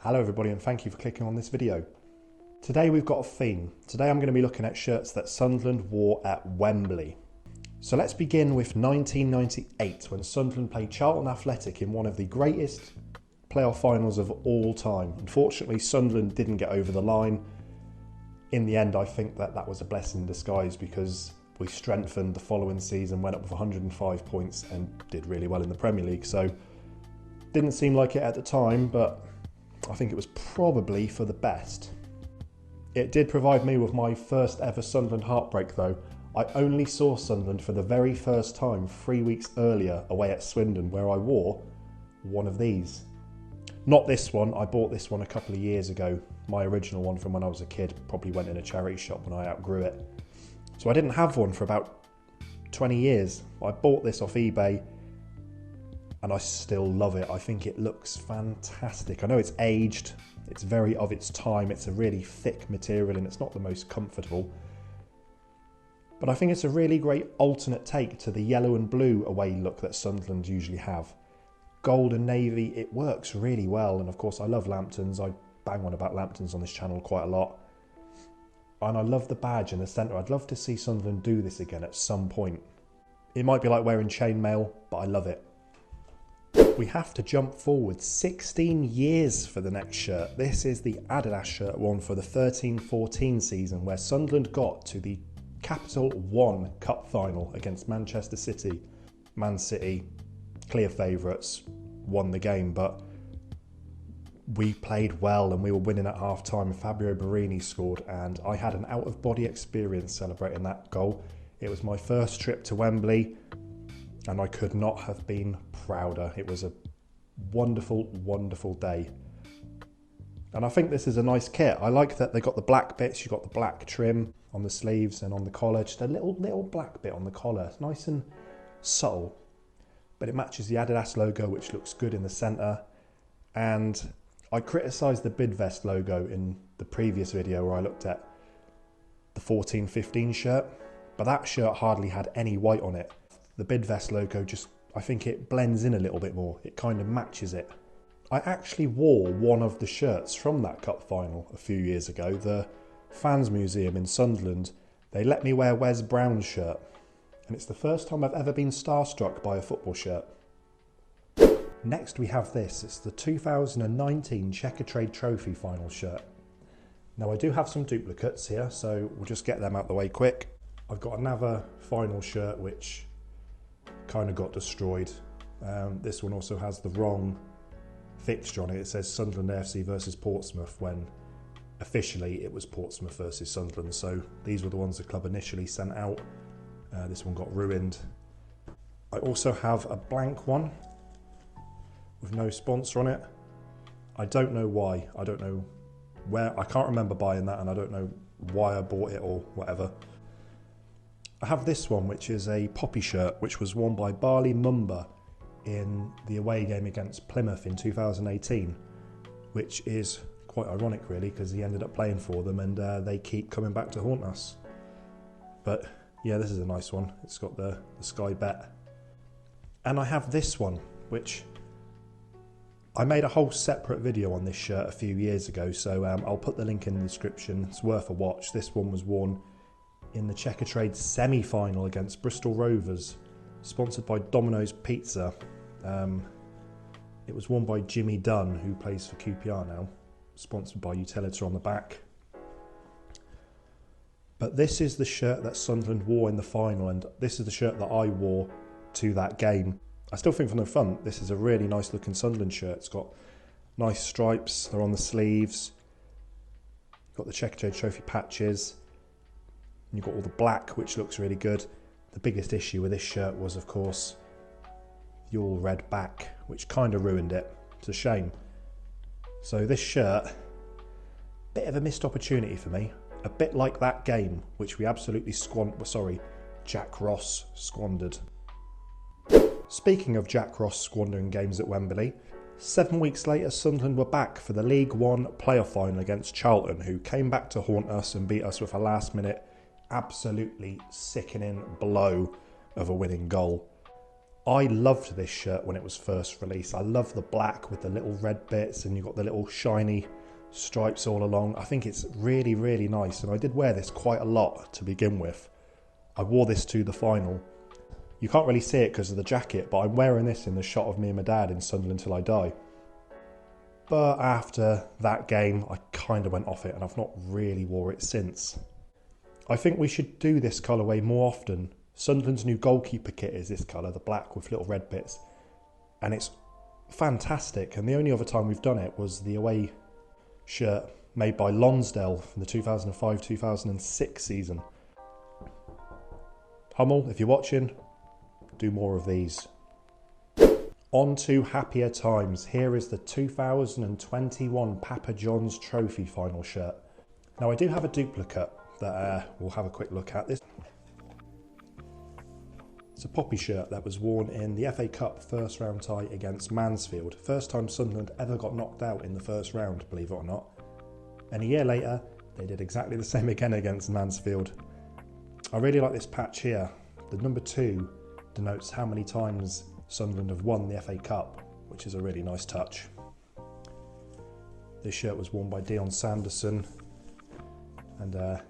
Hello everybody and thank you for clicking on this video. Today we've got a theme. Today I'm going to be looking at shirts that Sunderland wore at Wembley. So let's begin with 1998 when Sunderland played Charlton Athletic in one of the greatest playoff finals of all time. Unfortunately Sunderland didn't get over the line. In the end I think that was a blessing in disguise because we strengthened the following season, went up with 105 points and did really well in the Premier League. So didn't seem like it at the time, but I think it was probably for the best. It did provide me with my first ever Sunderland heartbreak though. I only saw Sunderland for the very first time 3 weeks earlier away at Swindon, where I wore one of these. Not this one, I bought this one a couple of years ago. My original one from when I was a kid probably went in a charity shop when I outgrew it. So I didn't have one for about 20 years. I bought this off eBay and I still love it. I think it looks fantastic. I know it's aged, it's very of its time, it's a really thick material and it's not the most comfortable. But I think it's a really great alternate take to the yellow and blue away look that Sunderland usually have. Gold and navy, it works really well, and of course I love Lamptons. I bang on about Lamptons on this channel quite a lot. And I love the badge in the centre. I'd love to see Sunderland do this again at some point. It might be like wearing chainmail, but I love it. We have to jump forward 16 years for the next shirt. This is the Adidas shirt worn for the 13-14 season where Sunderland got to the Capital One Cup final against Manchester City. Man City, clear favourites, won the game, but we played well and we were winning at half time. Fabio Borini scored and I had an out-of-body experience celebrating that goal. It was my first trip to Wembley and I could not have been prouder. It was a wonderful, wonderful day. And I think this is a nice kit. I like that they got the black bits, you got the black trim on the sleeves and on the collar, just a little black bit on the collar. It's nice and subtle, but it matches the Adidas logo, which looks good in the centre. And I criticised the Bidvest logo in the previous video where I looked at the 14-15 shirt, but that shirt hardly had any white on it. The Bidvest logo just, I think it blends in a little bit more. It kind of matches it. I actually wore one of the shirts from that cup final a few years ago. The Fans Museum in Sunderland, they let me wear Wes Brown's shirt. And it's the first time I've ever been starstruck by a football shirt. Next we have this. It's the 2019 Checkatrade Trophy final shirt. Now I do have some duplicates here, so we'll just get them out the way quick. I've got another final shirt which kind of got destroyed. This one also has the wrong fixture on it. It says Sunderland AFC versus Portsmouth when officially it was Portsmouth versus Sunderland. So these were the ones the club initially sent out. This one got ruined. I also have a blank one with no sponsor on it. I don't know why. I don't know where. I can't remember buying that and I don't know why I bought it or whatever. I have this one, which is a poppy shirt, which was worn by Barley Mumba in the away game against Plymouth in 2018, which is quite ironic really because he ended up playing for them and they keep coming back to haunt us. But yeah, this is a nice one. It's got the Sky Bet. And I have this one, which I made a whole separate video on this shirt a few years ago, so I'll put the link in the description. It's worth a watch. This one was worn in the Checkatrade semi-final against Bristol Rovers, sponsored by Domino's Pizza. It was worn by Jimmy Dunn, who plays for QPR now, sponsored by Utilita on the back. But this is the shirt that Sunderland wore in the final, and this is the shirt that I wore to that game. I still think from the front, this is a really nice looking Sunderland shirt. It's got nice stripes, they're on the sleeves. You've got the Checkatrade Trophy patches. And you've got all the black, which looks really good. The biggest issue with this shirt was, of course, the all red back, which kind of ruined it. It's a shame. So this shirt, bit of a missed opportunity for me. A bit like that game, which we absolutely Jack Ross squandered. Speaking of Jack Ross squandering games at Wembley, 7 weeks later Sunderland were back for the League One playoff final against Charlton, who came back to haunt us and beat us with a last minute, absolutely sickening blow of a winning goal. I loved this shirt when it was first released. I love the black with the little red bits, and you've got the little shiny stripes all along. I think it's really, really nice, and I did wear this quite a lot to begin with. I wore this to the final. You can't really see it because of the jacket, but I'm wearing this in the shot of me and my dad in Sunderland Till I Die. But after that game, I kind of went off it, and I've not really wore it since. I think we should do this colourway more often. Sunderland's new goalkeeper kit is this colour, the black with little red bits, and it's fantastic. And the only other time we've done it was the away shirt made by Lonsdale from the 2005-2006 season. Hummel, if you're watching, do more of these. On to happier times. Here is the 2021 Papa John's Trophy final shirt. Now I do have a duplicate that we'll have a quick look at. This. It's a poppy shirt that was worn in the FA Cup first round tie against Mansfield. First time Sunderland ever got knocked out in the first round, believe it or not. And a year later, they did exactly the same again against Mansfield. I really like this patch here. The number 2 denotes how many times Sunderland have won the FA Cup, which is a really nice touch. This shirt was worn by Dion Sanderson, and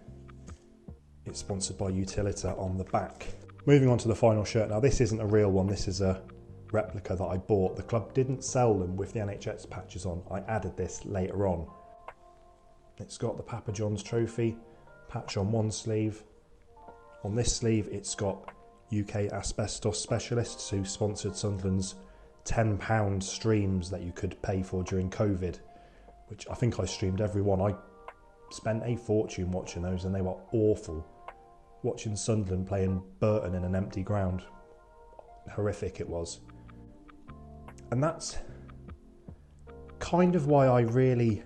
it's sponsored by Utilita on the back. Moving on to the final shirt. Now this isn't a real one, this is a replica that I bought. The club didn't sell them with the NHS patches on. I added this later on. It's got the Papa John's Trophy patch on one sleeve. On this sleeve it's got UK Asbestos Specialists, who sponsored Sunderland's £10 streams that you could pay for during COVID, which I think I streamed every one. I spent a fortune watching those, and they were awful. Watching Sunderland playing Burton in an empty ground, horrific it was. And that's kind of why I really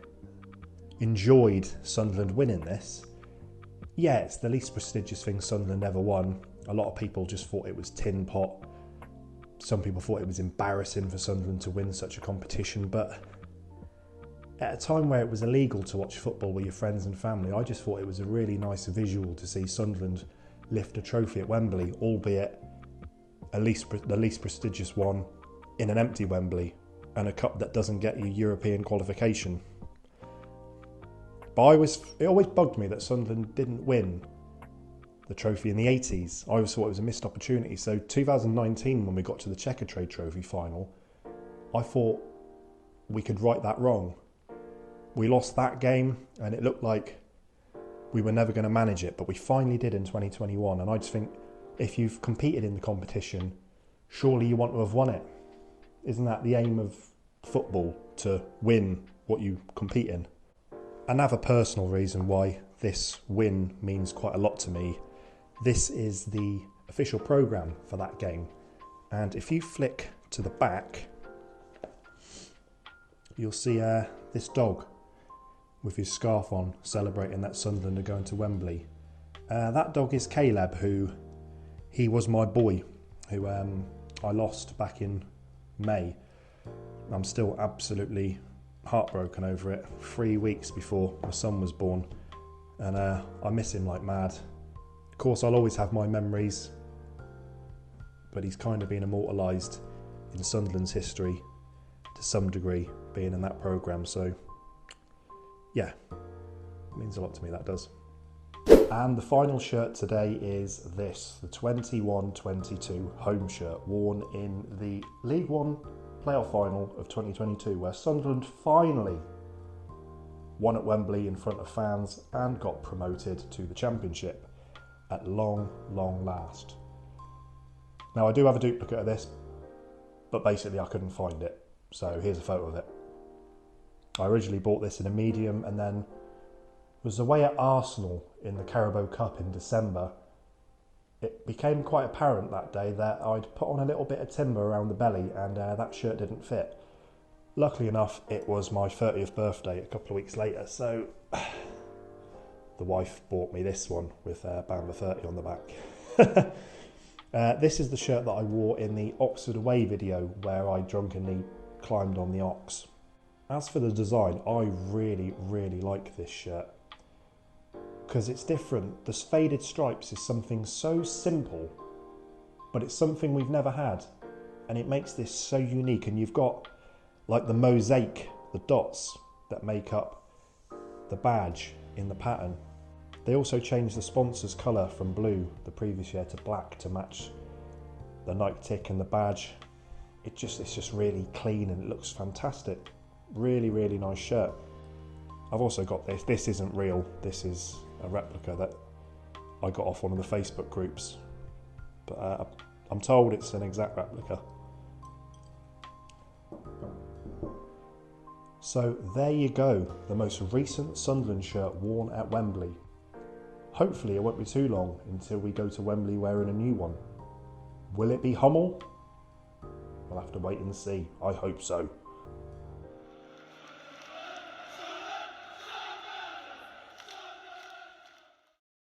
enjoyed Sunderland winning this. Yeah, it's the least prestigious thing Sunderland ever won. A lot of people just thought it was tin pot. Some people thought it was embarrassing for Sunderland to win such a competition, but at a time where it was illegal to watch football with your friends and family, I just thought it was a really nice visual to see Sunderland lift a trophy at Wembley, albeit the least prestigious one in an empty Wembley, and a cup that doesn't get you European qualification. But it always bugged me that Sunderland didn't win the trophy in the 80s. I always thought it was a missed opportunity. So 2019, when we got to the Checkatrade Trophy final, I thought we could right that wrong. We lost that game, and it looked like we were never going to manage it, but we finally did in 2021. And I just think, if you've competed in the competition, surely you want to have won it. Isn't that the aim of football, to win what you compete in? Another personal reason why this win means quite a lot to me, this is the official programme for that game. And if you flick to the back, you'll see this dog with his scarf on, celebrating that Sunderland are going to Wembley. That dog is Caleb, he was my boy, who I lost back in May. I'm still absolutely heartbroken over it. 3 weeks before my son was born, and I miss him like mad. Of course, I'll always have my memories, but he's kind of been immortalised in Sunderland's history to some degree, being in that programme. So yeah, it means a lot to me, that does. And the final shirt today is this, the 21-22 home shirt, worn in the League One playoff final of 2022, where Sunderland finally won at Wembley in front of fans and got promoted to the Championship at long, long last. Now, I do have a duplicate of this, but basically I couldn't find it, so here's a photo of it. I originally bought this in a medium, and then was away at Arsenal in the Carabao Cup in December. It became quite apparent that day that I'd put on a little bit of timber around the belly, and that shirt didn't fit. Luckily enough, it was my 30th birthday a couple of weeks later, so the wife bought me this one with Bamba 30 on the back. This is the shirt that I wore in the Oxford away video, where I drunkenly climbed on the ox. As for the design, I really, really like this shirt, because it's different. The faded stripes is something so simple, but it's something we've never had. and it makes this so unique. And you've got like the mosaic, the dots that make up the badge in the pattern. They also changed the sponsor's colour from blue the previous year to black to match the Nike tick and the badge. It's just really clean and it looks fantastic. Really, really nice shirt. I've also got this. This isn't real. This is a replica that I got off one of the Facebook groups. But I'm told it's an exact replica. So there you go, the most recent Sunderland shirt worn at Wembley. Hopefully it won't be too long until we go to Wembley wearing a new one. Will it be Hummel? We'll have to wait and see. I hope so.